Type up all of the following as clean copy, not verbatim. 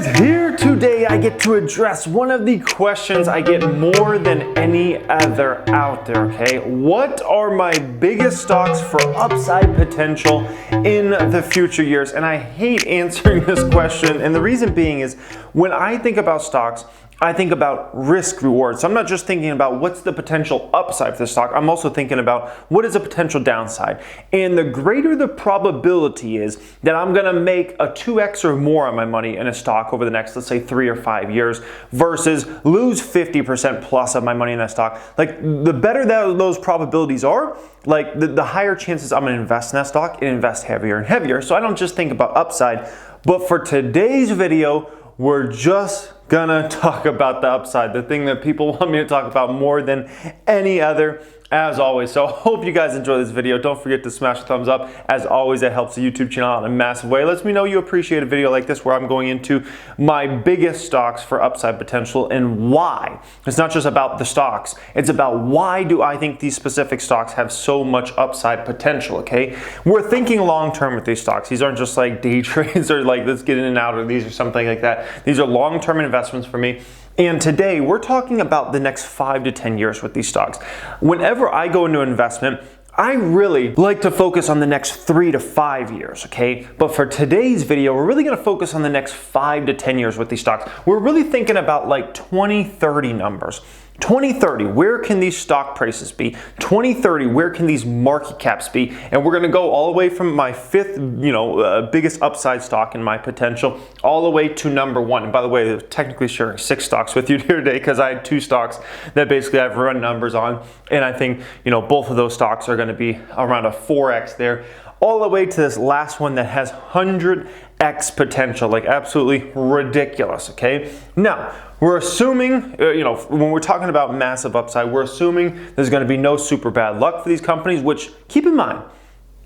Guys, here today I get to address one of the questions I get more than any other out there, okay? What are my biggest stocks for upside potential in the future years? And I hate answering this question, and the reason being is when I think about stocks, I think about risk reward. So I'm not just thinking about what's the potential upside for the stock, I'm also thinking about what is the potential downside. And the greater the probability is that I'm gonna make a 2x or more on my money in a stock over the next, let's say 3 or 5 years, versus lose 50% plus of my money in that stock, like the better that those probabilities are, like the higher chances I'm gonna invest in that stock and invest heavier and heavier. So I don't just think about upside, but for today's video, we're just gonna talk about the upside, the thing that people want me to talk about more than any other, as always. So I hope you guys enjoy this video. Don't forget to smash the thumbs up. As always, that helps the YouTube channel out in a massive way. It lets me know you appreciate a video like this where I'm going into my biggest stocks for upside potential and why. It's not just about the stocks. It's about why do I think these specific stocks have so much upside potential, okay? We're thinking long-term with these stocks. These aren't just like day trades or like let's get in and out or these or something like that. These are long-term investments for me. And today we're talking about the next 5 to 10 years with these stocks. Whenever I go into an investment, I really like to focus on the next 3 to 5 years, okay? But for today's video, we're really gonna focus on the next 5 to 10 years with these stocks. We're really thinking about like 2030 numbers. 2030, where can these stock prices be? 2030, where can these market caps be? And we're gonna go all the way from my fifth, biggest upside stock in my potential, all the way to number 1. And by the way, technically sharing 6 stocks with you here today because I had 2 stocks that basically I've run numbers on. And I think, both of those stocks are gonna be around a 4x there, all the way to this last one that has 100x potential, like absolutely ridiculous, okay? Now, we're assuming, when we're talking about massive upside, we're assuming there's gonna be no super bad luck for these companies, which keep in mind,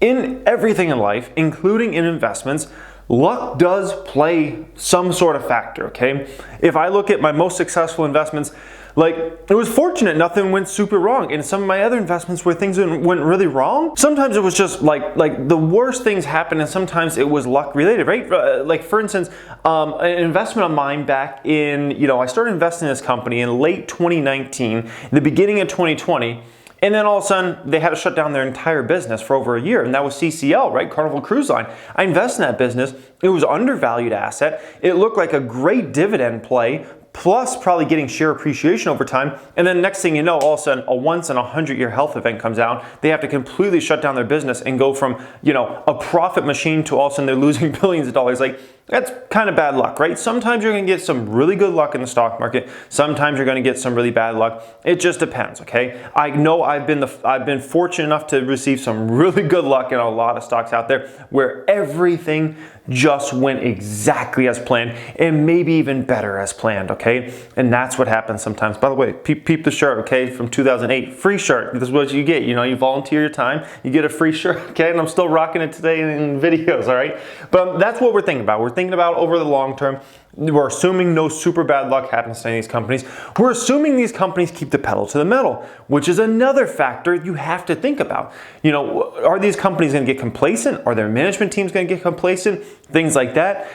in everything in life, including in investments, luck does play some sort of factor, okay? If I look at my most successful investments, like, it was fortunate nothing went super wrong. In some of my other investments where things went really wrong, sometimes it was just like the worst things happened and sometimes it was luck related, right? Like for instance, an investment of mine back in, I started investing in this company in late 2019, the beginning of 2020, and then all of a sudden, they had to shut down their entire business for over a year, and that was CCL, right? Carnival Cruise Line. I invested in that business. It was an undervalued asset. It looked like a great dividend play, plus probably getting share appreciation over time. And then next thing you know, all of a sudden, a once in a 100-year health event comes out. They have to completely shut down their business and go from, a profit machine to all of a sudden they're losing billions of dollars. Like, that's kind of bad luck, right? Sometimes you're gonna get some really good luck in the stock market. Sometimes you're gonna get some really bad luck. It just depends, okay? I know I've been fortunate enough to receive some really good luck in a lot of stocks out there where everything just went exactly as planned and maybe even better as planned, okay? And that's what happens sometimes. By the way, peep the shirt, okay, from 2008, free shirt. This is what you get, you volunteer your time, you get a free shirt, okay? And I'm still rocking it today in videos, all right? But that's what we're thinking about. We're thinking about over the long term. We're assuming no super bad luck happens to any of these companies. We're assuming these companies keep the pedal to the metal, which is another factor you have to think about. Are these companies going to get complacent? Are their management teams going to get complacent? Things like that.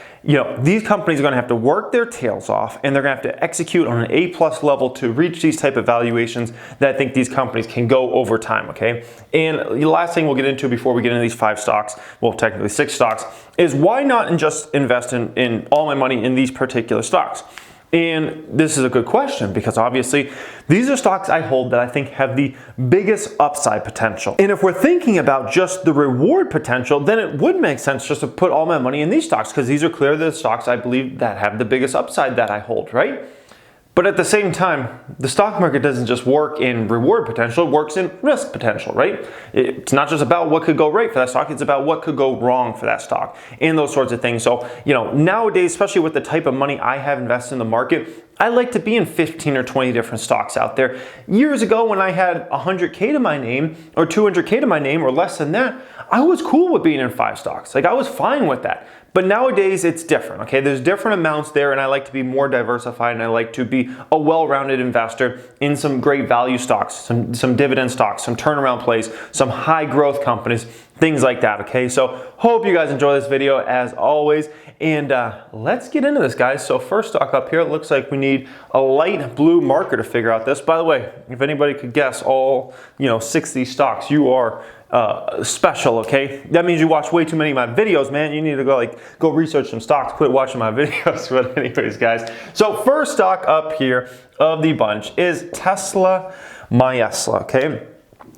These companies are going to have to work their tails off and they're going to have to execute on an A+ level to reach these type of valuations that I think these companies can go over time, okay? And the last thing we'll get into before we get into these 5 stocks, well, technically 6 stocks, is why not just invest in all my money in these particular stocks? And this is a good question because obviously these are stocks I hold that I think have the biggest upside potential. And if we're thinking about just the reward potential, then it would make sense just to put all my money in these stocks because these are clearly the stocks I believe that have the biggest upside that I hold, right? But at the same time, the stock market doesn't just work in reward potential, it works in risk potential, right? It's not just about what could go right for that stock, it's about what could go wrong for that stock and those sorts of things. So, nowadays, especially with the type of money I have invested in the market, I like to be in 15 or 20 different stocks out there. Years ago when I had 100K to my name or 200K to my name or less than that, I was cool with being in 5 stocks. Like I was fine with that. But nowadays it's different, okay? There's different amounts there and I like to be more diversified and I like to be a well-rounded investor in some great value stocks, some dividend stocks, some turnaround plays, some high growth companies, things like that, okay? So hope you guys enjoy this video as always, and let's get into this, guys. So first stock up here, it looks like we need a light blue marker to figure out this. By the way, if anybody could guess all 60 stocks, you are special, okay? That means you watch way too many of my videos, man. You need to go research some stocks, quit watching my videos. But anyways, guys, so first stock up here of the bunch is Tesla Myesla, okay?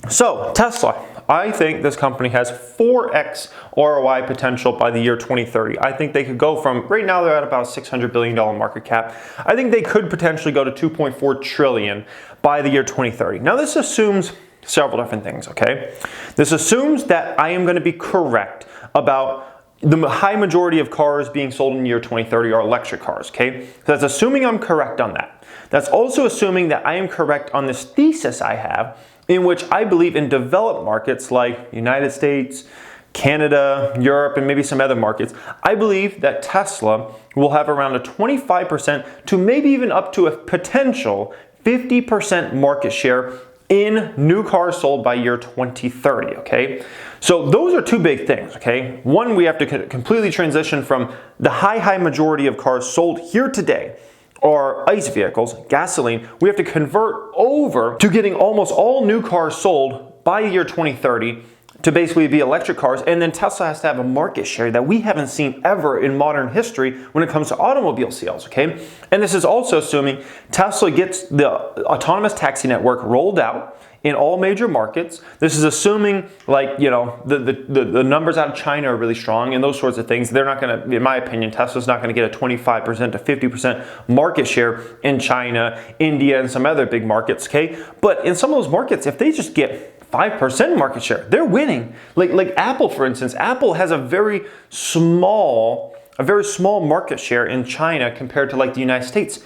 So Tesla, I think this company has 4x ROI potential by the year 2030. I think they could go from, right now they're at about $600 billion market cap. I think they could potentially go to 2.4 trillion by the year 2030. Now this assumes several different things, okay? This assumes that I am going to be correct about the high majority of cars being sold in the year 2030 are electric cars, okay? So that's assuming I'm correct on that. That's also assuming that I am correct on this thesis I have, in which I believe in developed markets like United States, Canada, Europe, and maybe some other markets. I believe that Tesla will have around a 25% to maybe even up to a potential 50% market share in new cars sold by year 2030, okay? So those are two big things, okay? One, we have to completely transition from the high majority of cars sold here today or ICE vehicles, gasoline, we have to convert over to getting almost all new cars sold by the year 2030 to basically be electric cars. And then Tesla has to have a market share that we haven't seen ever in modern history when it comes to automobile sales, okay? And this is also assuming Tesla gets the autonomous taxi network rolled out in all major markets. This is assuming the numbers out of China are really strong and those sorts of things. They're not gonna, in my opinion, Tesla's not gonna get a 25% to 50% market share in China, India, and some other big markets, okay? But in some of those markets, if they just get 5% market share, they're winning. Like Apple, for instance, Apple has a very small market share in China compared to the United States.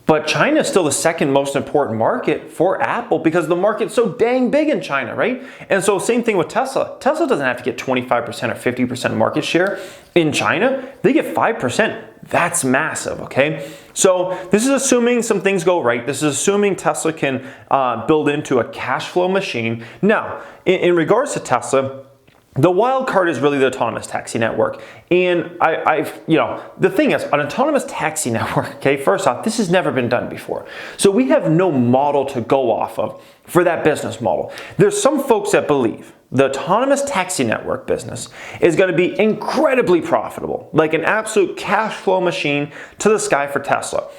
But China is still the second most important market for Apple because the market's so dang big in China, right? And so same thing with Tesla. Tesla doesn't have to get 25% or 50% market share in China. They get 5%. That's massive, okay? So this is assuming some things go right. This is assuming Tesla can build into a cash flow machine. Now, in regards to Tesla, the wild card is really the autonomous taxi network. And the thing is, an autonomous taxi network, okay, first off, this has never been done before. So we have no model to go off of for that business model. There's some folks that believe the autonomous taxi network business is going to be incredibly profitable, like an absolute cash flow machine to the sky for Tesla.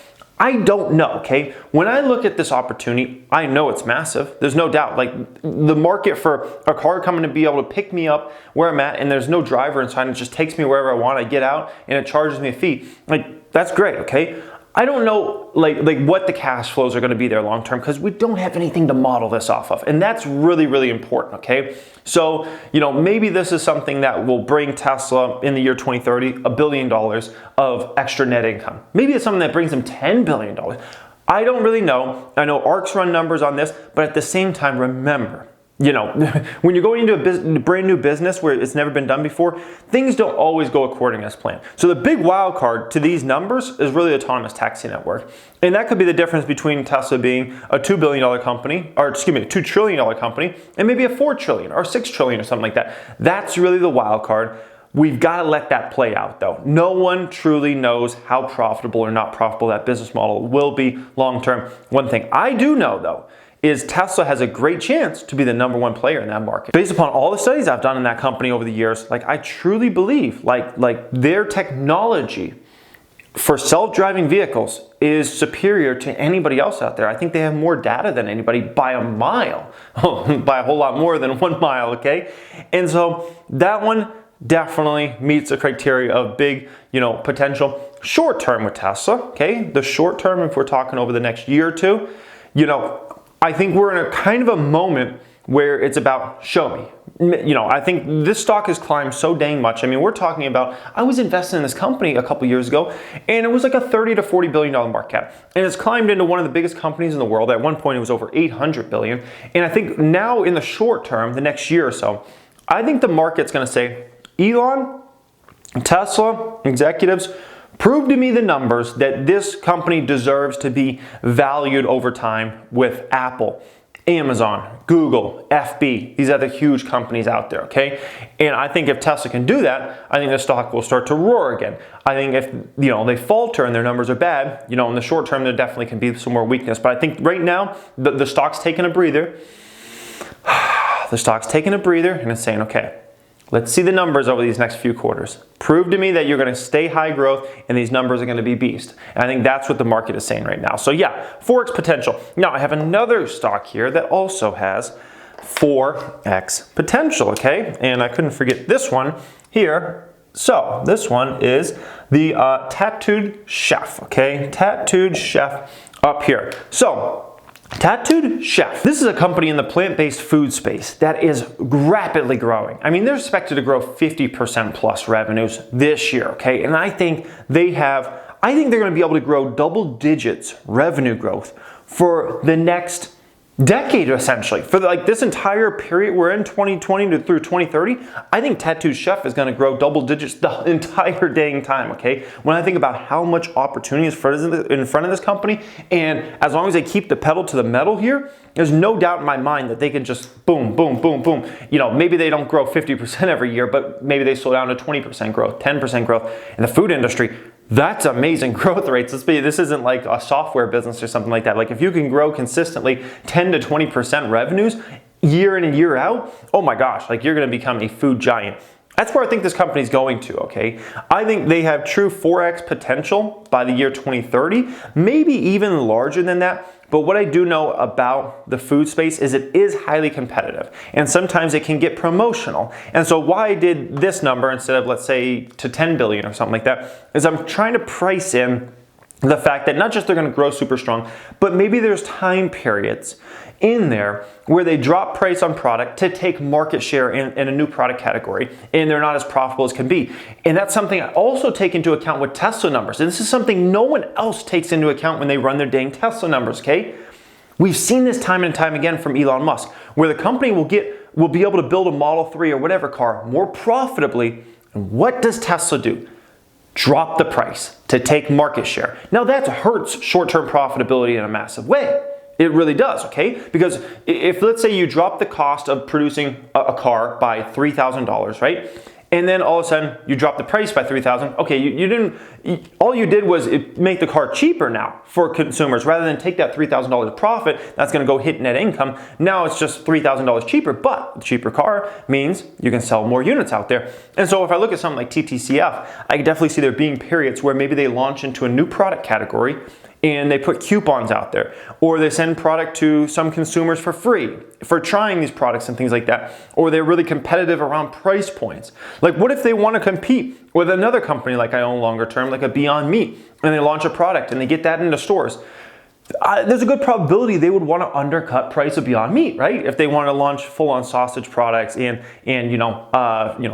I don't know, okay? When I look at this opportunity, I know it's massive. There's no doubt. The market for a car coming to be able to pick me up where I'm at and there's no driver inside, it just takes me wherever I want. I get out and it charges me a fee. That's great, okay? I don't know what the cash flows are going to be there long term because we don't have anything to model this off of. And that's really, really important, okay? So, maybe this is something that will bring Tesla in the year 2030 $1 billion of extra net income. Maybe it's something that brings them $10 billion. I don't really know. I know ARC's run numbers on this, but at the same time, remember, when you're going into a brand new business where it's never been done before, things don't always go according as planned. So the big wild card to these numbers is really the autonomous taxi network. And that could be the difference between Tesla being a $2 billion company, or excuse me, a $2 trillion company, and maybe a $4 trillion or $6 trillion or something like that. That's really the wild card. We've got to let that play out though. No one truly knows how profitable or not profitable that business model will be long term. One thing I do know though, is Tesla has a great chance to be the #1 player in that market. Based upon all the studies I've done in that company over the years, I truly believe their technology for self-driving vehicles is superior to anybody else out there. I think they have more data than anybody by a mile, by a whole lot more than 1 mile, okay? And so that one definitely meets the criteria of big, potential. Short term with Tesla, okay? The short term, if we're talking over the next year or two, I think we're in a kind of a moment where it's about show me. I think this stock has climbed so dang much. I mean, we're talking about, I was investing in this company a couple years ago and it was like a $30 to $40 billion market cap. And it's climbed into one of the biggest companies in the world. At one point it was over 800 billion. And I think now in the short term, the next year or so, I think the market's gonna say, Elon, Tesla, executives, prove to me the numbers that this company deserves to be valued over time with Apple. Amazon, Google, FB, these other huge companies out there, okay? And I think if Tesla can do that, I think the stock will start to roar again. I think if, they falter and their numbers are bad, in the short term, there definitely can be some more weakness. But I think right now, the stock's taking a breather. The stock's taking a breather and it's saying, okay, let's see the numbers over these next few quarters. Prove to me that you're going to stay high growth and these numbers are going to be beast. And I think that's what the market is saying right now. So yeah, 4x potential. Now I have another stock here that also has 4x potential, okay? And I couldn't forget this one here. So this one is the Tattooed Chef, okay? Tattooed Chef up here. So Tattooed Chef. This is a company in the plant-based food space that is rapidly growing. I mean, they're expected to grow 50% plus revenues this year, okay? And I think they're going to be able to grow double digits revenue growth for the next decade, essentially. For this entire period we're in, 2020 through 2030, I think Tattooed Chef is going to grow double digits the entire dang time, okay? When I think about how much opportunity is in front of this company, and as long as they keep the pedal to the metal here, there's no doubt in my mind that they can just boom, boom, boom, boom. Maybe they don't grow 50% every year, but maybe they slow down to 20% growth, 10% growth. In the food industry, that's amazing growth rates. This isn't like a software business or something like that. Like if you can grow consistently 10 to 20% revenues year in and year out, oh my gosh, like you're going to become a food giant. That's where I think this company is going to, okay? I think they have true 4x potential by the year 2030, maybe even larger than that. But what I do know about the food space is it is highly competitive, and sometimes it can get promotional. And so why I did this number instead of, let's say, to 10 billion or something like that, is I'm trying to price in the fact that not just they're going to grow super strong, but maybe there's time periods in there where they drop price on product to take market share in a new product category, and they're not as profitable as can be. And that's something I also take into account with Tesla numbers. And this is something no one else takes into account when they run their dang Tesla numbers, okay? We've seen this time and time again from Elon Musk, where the company will be able to build a Model 3 or whatever car more profitably. And what does Tesla do? Drop the price to take market share. Now that hurts short-term profitability in a massive way. It really does, okay? Because if, let's say, you drop the cost of producing a car by $3,000, right? And then all of a sudden you drop the price by $3,000. Okay, all you did was make the car cheaper now for consumers rather than take that $3,000 profit that's going to go hit net income. Now it's just $3,000 cheaper, but the cheaper car means you can sell more units out there. And so if I look at something like TTCF, I can definitely see there being periods where maybe they launch into a new product category and they put coupons out there, or they send product to some consumers for free for trying these products and things like that, or they're really competitive around price points. Like what if they want to compete with another company like I own longer term, like a Beyond Meat, and they launch a product and they get that into stores? There's a good probability they would want to undercut price of Beyond Meat, right? If they want to launch full-on sausage products and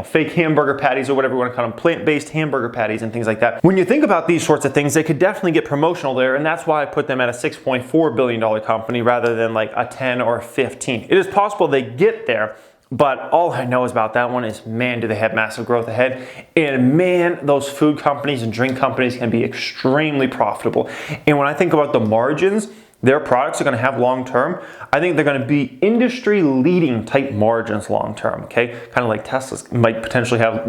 fake hamburger patties or whatever you want to call them, plant-based hamburger patties and things like that. When you think about these sorts of things, they could definitely get promotional there, and that's why I put them at a $6.4 billion company rather than like a 10 or 15. It is possible they get there, but all I know is about that one is, man, do they have massive growth ahead. And man, those food companies and drink companies can be extremely profitable. And when I think about the margins their products are going to have long term, I think they're going to be industry leading type margins long term, okay? Kind of like Tesla's might potentially have,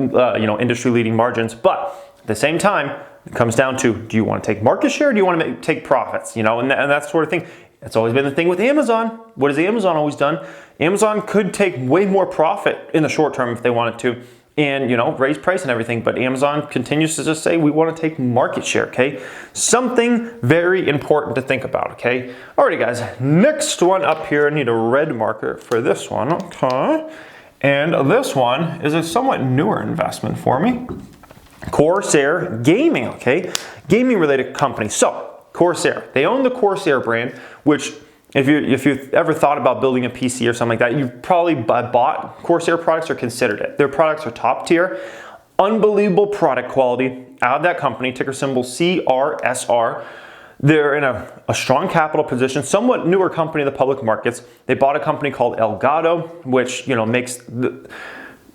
industry leading margins. But at the same time, it comes down to, do you want to take market share or do you want to take profits, and that sort of thing. It's always been the thing with Amazon. What has Amazon always done? Amazon could take way more profit in the short term if they wanted to and, raise price and everything. But Amazon continues to just say, we want to take market share, okay? Something very important to think about, okay? Alrighty, guys. Next one up here, I need a red marker for this one, okay? And this one is a somewhat newer investment for me. Corsair Gaming, okay? Gaming related company. So, Corsair. They own the Corsair brand, which if you've ever thought about building a PC or something like that, you've probably bought Corsair products or considered it. Their products are top tier, unbelievable product quality out of that company, ticker symbol CRSR. They're in a strong capital position, somewhat newer company in the public markets. They bought a company called Elgato, which makes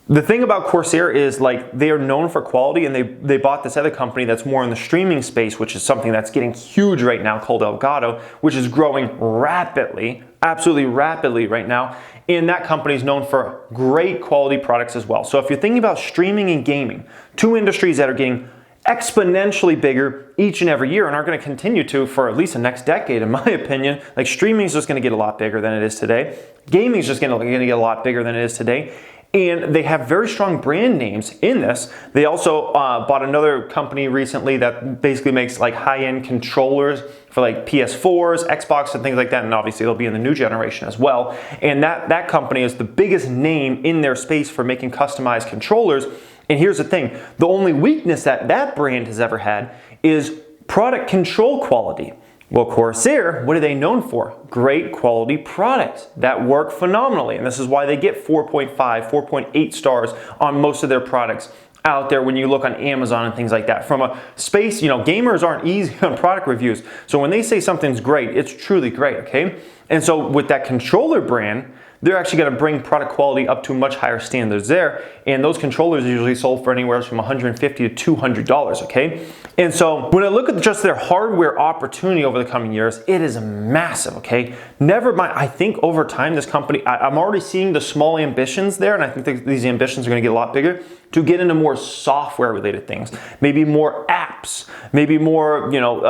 the thing about Corsair is like they are known for quality, and they bought this other company that's more in the streaming space, which is something that's getting huge right now called Elgato, which is growing rapidly absolutely rapidly right now. And that company is known for great quality products as well. So if you're thinking about streaming and gaming, two industries that are getting exponentially bigger each and every year and are going to continue to for at least the next decade, in my opinion. Like streaming is just going to get a lot bigger than it is today. Gaming is just going to get a lot bigger than it is today. And they have very strong brand names in this. They also bought another company recently that basically makes like high-end controllers for like PS4s, Xbox, and things like that. And obviously they'll be in the new generation as well. And that company is the biggest name in their space for making customized controllers. And here's the thing, the only weakness that brand has ever had is product control quality. Well, Corsair, what are they known for? Great quality products that work phenomenally. And this is why they get 4.5, 4.8 stars on most of their products out there when you look on Amazon and things like that. From a space, gamers aren't easy on product reviews. So when they say something's great, it's truly great, okay? And so with that controller brand, they're actually going to bring product quality up to much higher standards there. And those controllers are usually sold for anywhere from $150 to $200, okay? And so when I look at just their hardware opportunity over the coming years, it is massive, okay? Never mind, I think over time, this company, I'm already seeing the small ambitions there, and I think these ambitions are going to get a lot bigger, to get into more software related things, maybe more apps, maybe more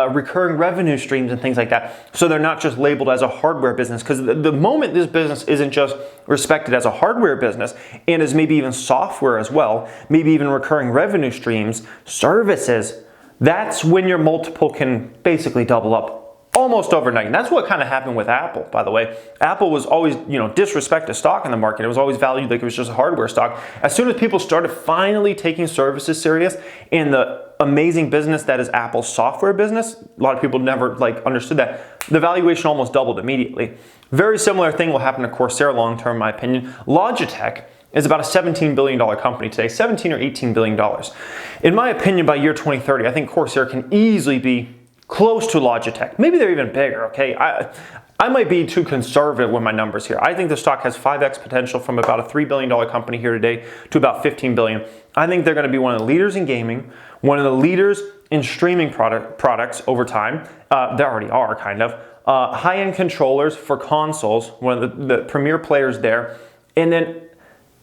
recurring revenue streams and things like that. So they're not just labeled as a hardware business, because the moment this business isn't just respected as a hardware business and is maybe even software as well, maybe even recurring revenue streams, services, that's when your multiple can basically double up almost overnight. And that's what kind of happened with Apple, by the way. Apple was always, disrespected stock in the market. It was always valued like it was just a hardware stock. As soon as people started finally taking services serious and the amazing business that is Apple's software business, a lot of people never understood that, the valuation almost doubled immediately. Very similar thing will happen to Corsair long term, in my opinion. Logitech is about a $17 billion company today, $17 or $18 billion. In my opinion, by year 2030, I think Corsair can easily be close to Logitech. Maybe they're even bigger, okay? I might be too conservative with my numbers here. I think the stock has 5x potential from about a $3 billion company here today to about $15 billion. I think they're gonna be one of the leaders in gaming, one of the leaders in streaming products over time. They already are, kind of. High-end controllers for consoles, one of the premier players there. And then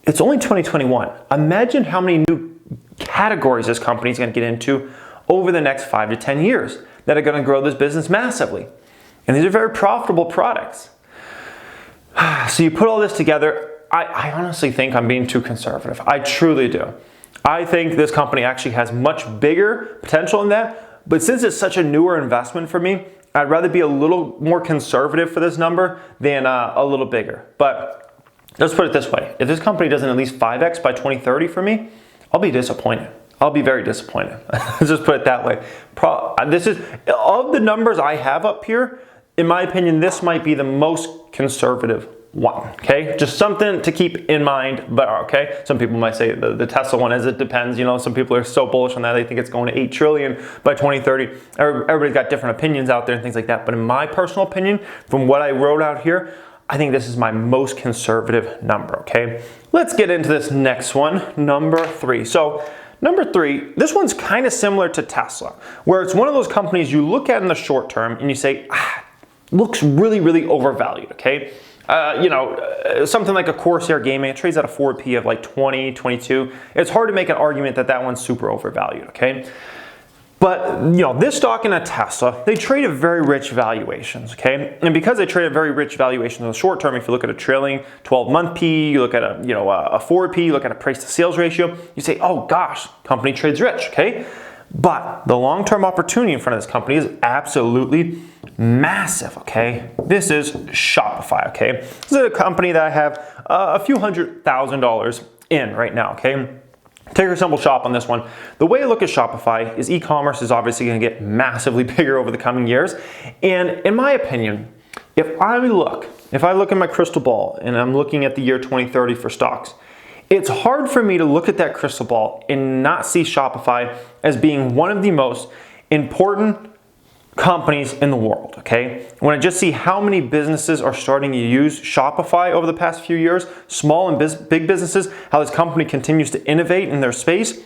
it's only 2021. Imagine how many new categories this company is gonna get into over the next 5 to 10 years that are going to grow this business massively. And these are very profitable products. So you put all this together, I honestly think I'm being too conservative. I truly do. I think this company actually has much bigger potential in that, but since it's such a newer investment for me, I'd rather be a little more conservative for this number than a little bigger. But let's put it this way. If this company doesn't at least 5x by 2030 for me, I'll be disappointed. I'll be very disappointed. Let's just put it that way. This is, of the numbers I have up here, in my opinion, this might be the most conservative one, okay? Just something to keep in mind, but okay? Some people might say the Tesla one, as it depends, some people are so bullish on that, they think it's going to 8 trillion by 2030. Everybody's got different opinions out there and things like that, but in my personal opinion, from what I wrote out here, I think this is my most conservative number, okay? Let's get into this next one, number 3. So, number 3, this one's kind of similar to Tesla, where it's one of those companies you look at in the short term and you say, looks really, really overvalued, okay? Something like a Corsair Gaming, it trades at a forward P of like 20, 22. It's hard to make an argument that one's super overvalued, okay? But, this stock and a Tesla, they trade at very rich valuations, okay? And because they trade at very rich valuations in the short term, if you look at a trailing 12-month P, you look at a forward P, you look at a price to sales ratio, you say, oh gosh, company trades rich, okay? But the long-term opportunity in front of this company is absolutely massive, okay? This is Shopify, okay? This is a company that I have a few $100,000 in right now, okay? Ticker symbol SHOP on this one. The way I look at Shopify is e-commerce is obviously going to get massively bigger over the coming years. And in my opinion, if I look at my crystal ball and I'm looking at the year 2030 for stocks, it's hard for me to look at that crystal ball and not see Shopify as being one of the most important companies in the world, okay? When I just see how many businesses are starting to use Shopify over the past few years, small and big businesses, how this company continues to innovate in their space,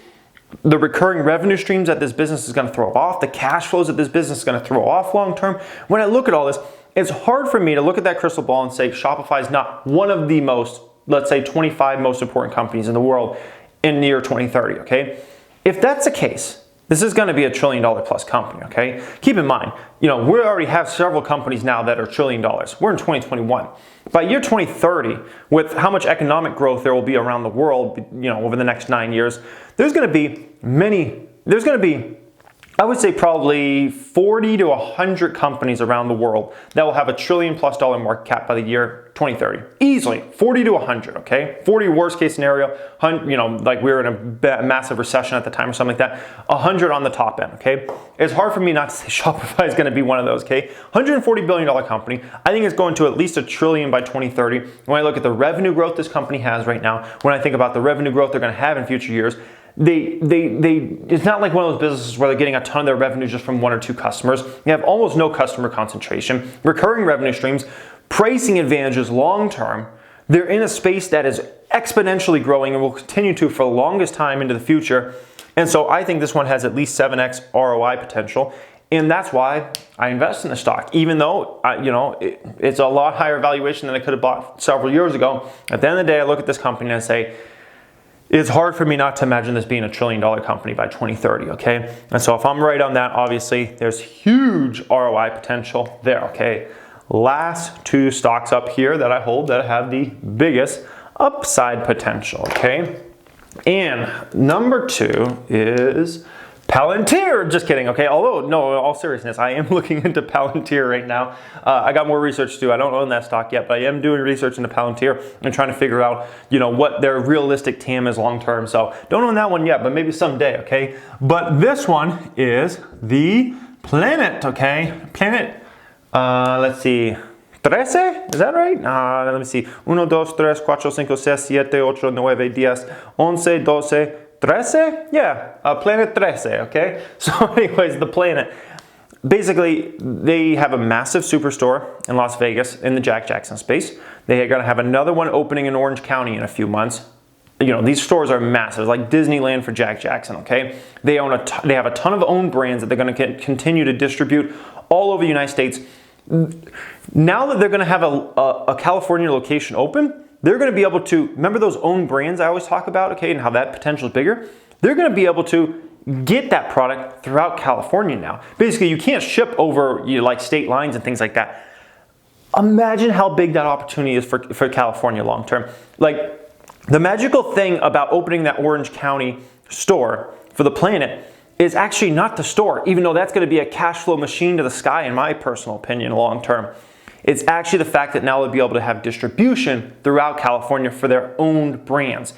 the recurring revenue streams that this business is going to throw off, the cash flows that this business is going to throw off long term. When I look at all this, it's hard for me to look at that crystal ball and say Shopify is not one of the most, let's say 25 most important companies in the world in the year 2030, okay? If that's the case, this is going to be a $1 trillion plus company, okay? Keep in mind, we already have several companies now that are $1 trillion. We're in 2021. By year 2030, with how much economic growth there will be around the world, over the next 9 years, there's going to be I would say probably 40 to 100 companies around the world that will have a $1 trillion plus market cap by the year 2030. Easily, 40 to 100, okay? 40 worst case scenario, like we were in a massive recession at the time or something like that. 100 on the top end, okay? It's hard for me not to say Shopify is going to be one of those, okay? $140 billion company. I think it's going to at least $1 trillion by 2030. When I look at the revenue growth this company has right now, when I think about the revenue growth they're going to have in future years, it's not like one of those businesses where they're getting a ton of their revenue just from 1 or 2 customers. They have almost no customer concentration, recurring revenue streams, pricing advantages long term. They're in a space that is exponentially growing and will continue to for the longest time into the future. And so I think this one has at least 7x ROI potential. And that's why I invest in the stock, even though, it's a lot higher valuation than I could have bought several years ago. At the end of the day, I look at this company and I say, it's hard for me not to imagine this being a $1 trillion company by 2030, okay? And so if I'm right on that, obviously, there's huge ROI potential there, okay? Last 2 stocks up here that I hold that have the biggest upside potential, okay? And number 2 is Palantir. Just kidding, okay? Although, no, in all seriousness, I am looking into Palantir right now. I got more research to do. I don't own that stock yet, but I am doing research into Palantir and trying to figure out, what their realistic TAM is long term. So don't own that one yet, but maybe someday, okay? But this one is the Planet, okay? Planet, let's see. 13? Is that right? Let me see. 1, 2, 3, 4, 5, 6, 7, 8, 9, 10, 11, 12, 13? Yeah, Planet 13, okay? So anyways, the Planet. Basically, they have a massive superstore in Las Vegas in the Jack Jackson space. They are going to have another one opening in Orange County in a few months. These stores are massive, like Disneyland for Jack Jackson, okay? They have a ton of owned brands that they're going to continue to distribute all over the United States. Now that they're going to have a California location open, they're going to be able to, remember those own brands I always talk about, okay, and how that potential is bigger? They're going to be able to get that product throughout California now. Basically, you can't ship over like state lines and things like that. Imagine how big that opportunity is for California long term. Like, the magical thing about opening that Orange County store for the Planet is actually not the store, even though that's going to be a cash flow machine to the sky, in my personal opinion, long term. It's actually the fact that now they'll be able to have distribution throughout California for their own brands.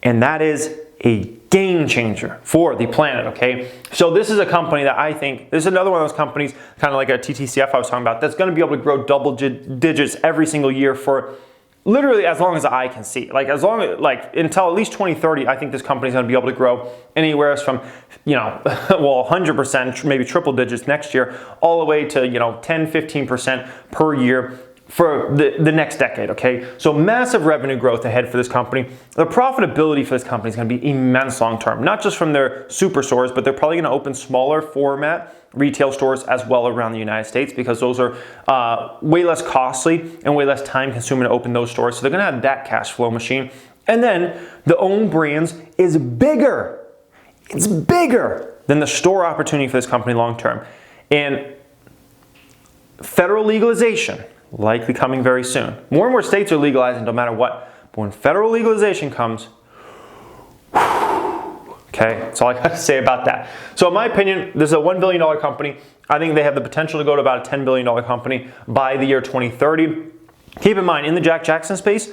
And that is a game changer for the Planet, okay? So this is a company that I think, this is another one of those companies, kind of like a TTCF I was talking about, that's going to be able to grow double digits every single year for literally as long as the eye can see. Like until at least 2030, I think this company is going to be able to grow anywhere from, 100%, maybe triple digits next year, all the way to, 10, 15% per year for the next decade, okay? So massive revenue growth ahead for this company. The profitability for this company is going to be immense long term, not just from their superstores, but they're probably going to open smaller format retail stores as well around the United States, because those are way less costly and way less time consuming to open those stores. So they're going to have that cash flow machine. And then the own brands is bigger. It's bigger than the store opportunity for this company long term. And federal legalization, likely coming very soon. More and more states are legalizing no matter what. But when federal legalization comes, okay, that's all I got to say about that. So in my opinion, this is a $1 billion company. I think they have the potential to go to about a $10 billion company by the year 2030. Keep in mind, in the Jack Jackson space,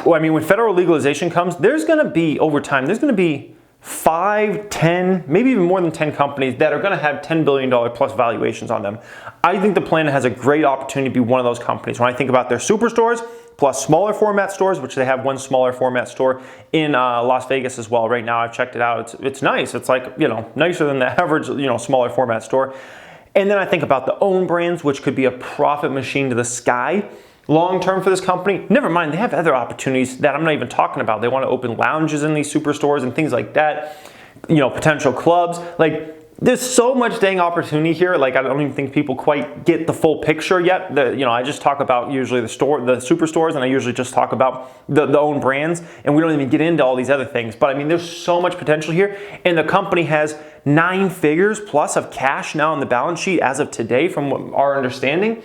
when federal legalization comes, there's going to be, over time, there's going to be 5, 10, maybe even more than 10 companies that are going to have $10 billion plus valuations on them. I think the Planet has a great opportunity to be one of those companies. When I think about their superstores, plus smaller format stores, which they have one smaller format store in Las Vegas as well. Right now, I've checked it out. It's nice. It's like, nicer than the average, smaller format store. And then I think about the own brands, which could be a profit machine to the sky long term for this company. Never mind, they have other opportunities that I'm not even talking about. They want to open lounges in these superstores and things like that. Potential clubs. Like, there's so much dang opportunity here. Like, I don't even think people quite get the full picture yet. I just talk about usually the superstores, and I usually just talk about the own brands, and we don't even get into all these other things. But I mean, there's so much potential here, and the company has 9 figures plus of cash now on the balance sheet as of today, from what our understanding.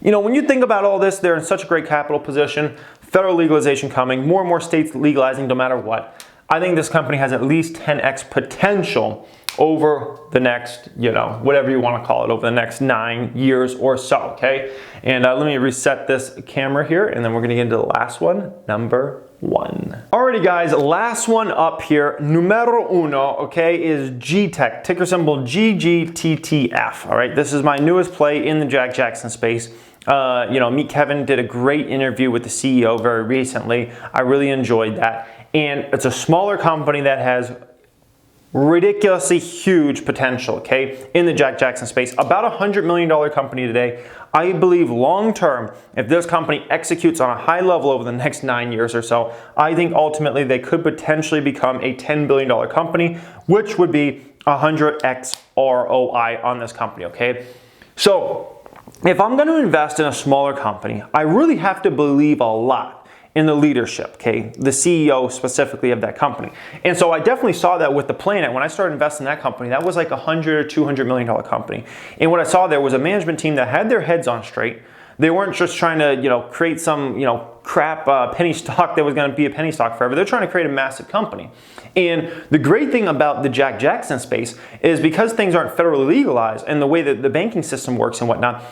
When you think about all this, they're in such a great capital position. Federal legalization coming, more and more states legalizing no matter what. I think this company has at least 10x potential over the next, whatever you want to call it, over the next 9 years or so, okay? And let me reset this camera here, and then we're gonna get into the last one, number 1. Alrighty guys, last one up here, numero uno, okay, is GTECH, ticker symbol GGTTF, all right? This is my newest play in the Jack Jackson space. Meet Kevin did a great interview with the CEO very recently. I really enjoyed that. And it's a smaller company that has ridiculously huge potential, okay, in the Jack Jackson space. About a $100 million company today. I believe long term, if this company executes on a high level over the next 9 years or so, I think ultimately they could potentially become a $10 billion company, which would be 100x ROI on this company, okay? So if I'm going to invest in a smaller company, I really have to believe a lot in the leadership, okay, the CEO specifically of that company. And so I definitely saw that with the Planet. When I started investing in that company, that was like a $100 or $200 million company. And what I saw there was a management team that had their heads on straight. They weren't just trying to, create some, crap penny stock that was going to be a penny stock forever. They're trying to create a massive company. And the great thing about the Jack Jackson space is because things aren't federally legalized and the way that the banking system works and whatnot,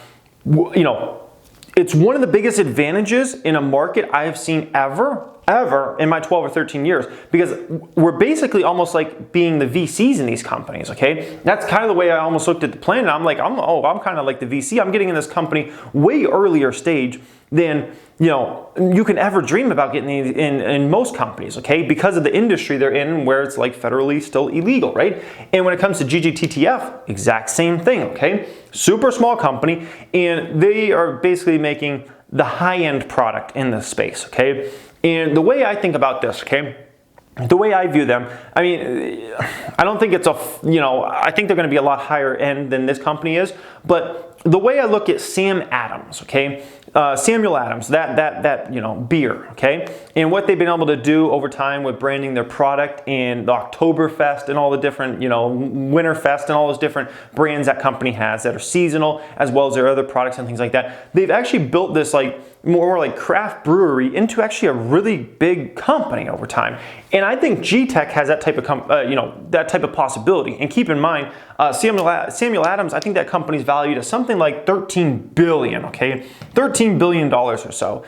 it's one of the biggest advantages in a market I have seen ever in my 12 or 13 years, because we're basically almost like being the VCs in these companies, okay? That's kind of the way I almost looked at the Planet. I'm like, I'm kind of like the VC. I'm getting in this company way earlier stage than you can ever dream about getting in most companies, okay? Because of the industry they're in, where it's like federally still illegal, right? And when it comes to GGTTF, exact same thing, okay? Super small company, and they are basically making the high-end product in this space, okay? And the way I think about this, okay, the way I view them, I mean, I don't think it's I think they're going to be a lot higher end than this company is, but the way I look at Sam Adams, okay, Samuel Adams, that beer, okay, and what they've been able to do over time with branding their product and the Oktoberfest and all the different, Winterfest and all those different brands that company has that are seasonal, as well as their other products and things like that. They've actually built this more like craft brewery into actually a really big company over time. And I think GTECH has that type of that type of possibility. And keep in mind, Samuel Adams, I think that company's valued at something like $13 billion, okay? $13 billion or so.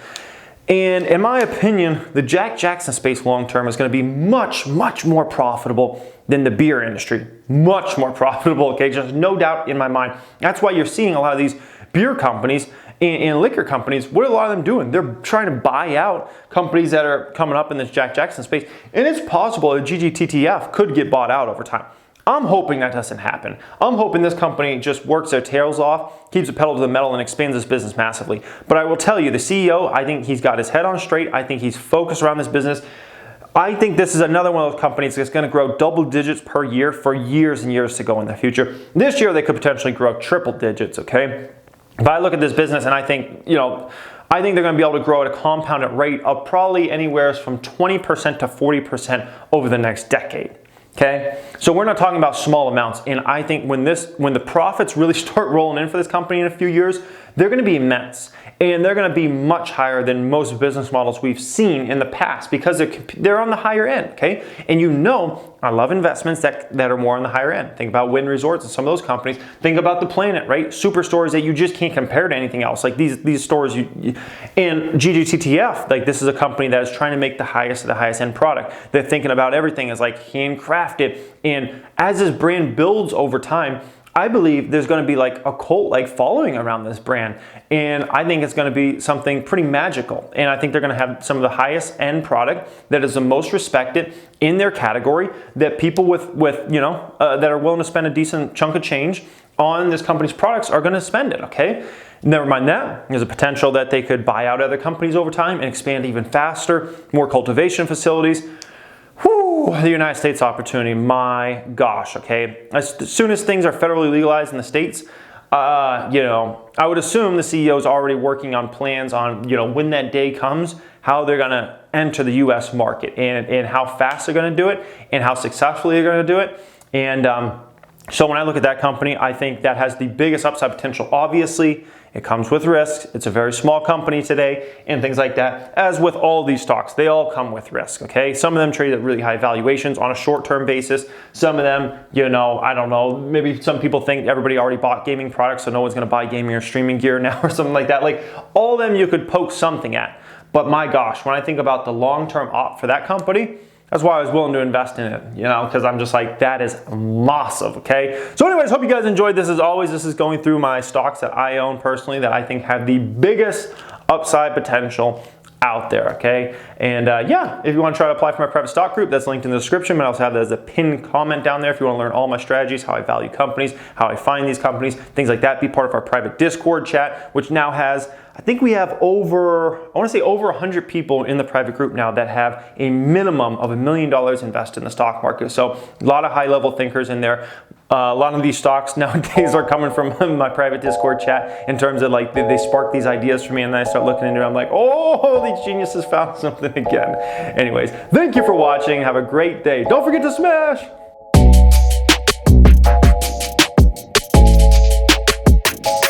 And in my opinion, the Jack Jackson space long term is going to be much, much more profitable than the beer industry. Much more profitable, okay? Just no doubt in my mind. That's why you're seeing a lot of these beer companies and liquor companies. What are a lot of them doing? They're trying to buy out companies that are coming up in this Jack Jackson space. And it's possible that GGTTF could get bought out over time. I'm hoping that doesn't happen. I'm hoping this company just works their tails off, keeps the pedal to the metal, and expands this business massively. But I will tell you, the CEO, I think he's got his head on straight. I think he's focused around this business. I think this is another one of those companies that's going to grow double digits per year for years and years to go in the future. This year, they could potentially grow triple digits, okay? But I look at this business and I think, I think they're going to be able to grow at a compounded rate of probably anywhere from 20% to 40% over the next decade. Okay, so we're not talking about small amounts, and I think when the profits really start rolling in for this company in a few years, they're going to be immense, and they're going to be much higher than most business models we've seen in the past because they're on the higher end. Okay, and I love investments that are more on the higher end. Think about Wynn Resorts and some of those companies. Think about the Planet, right? Superstores that you just can't compare to anything else. Like these stores, and GGTTF, like this is a company that is trying to make the highest of the highest end product. They're thinking about everything as like handcrafted, and as this brand builds over time, I believe there's going to be like a cult-like following around this brand, and I think it's going to be something pretty magical. And I think they're going to have some of the highest end product that is the most respected in their category, that people with that are willing to spend a decent chunk of change on this company's products are going to spend it. Okay, never mind that. There's a potential that they could buy out other companies over time and expand even faster, more cultivation facilities. The United States opportunity, my gosh, okay? As soon as things are federally legalized in the States, I would assume the CEO is already working on plans on, when that day comes, how they're gonna enter the US market and how fast they're gonna do it and how successfully they're gonna do it. And so when I look at that company, I think that has the biggest upside potential. Obviously, it comes with risks. It's a very small company today and things like that. As with all these stocks, they all come with risk, okay? Some of them trade at really high valuations on a short-term basis. Some of them, I don't know, maybe some people think everybody already bought gaming products, so no one's gonna buy gaming or streaming gear now or something like that. Like, all of them you could poke something at. But my gosh, when I think about the long-term op for that company, that's why I was willing to invest in it, because I'm just like, that is massive, okay? So anyways, hope you guys enjoyed this. As always, this is going through my stocks that I own personally that I think have the biggest upside potential out there, okay? And if you want to try to apply for my private stock group, that's linked in the description, but I also have that as a pinned comment down there if you want to learn all my strategies, how I value companies, how I find these companies, things like that. Be part of our private Discord chat, which now has, I think we have over 100 people in the private group now that have a minimum of $1 million invested in the stock market. So a lot of high-level thinkers in there. A lot of these stocks nowadays are coming from my private Discord chat in terms of like they spark these ideas for me and then I start looking into it. I'm like, oh, these geniuses found something again. Anyways, thank you for watching. Have a great day. Don't forget to smash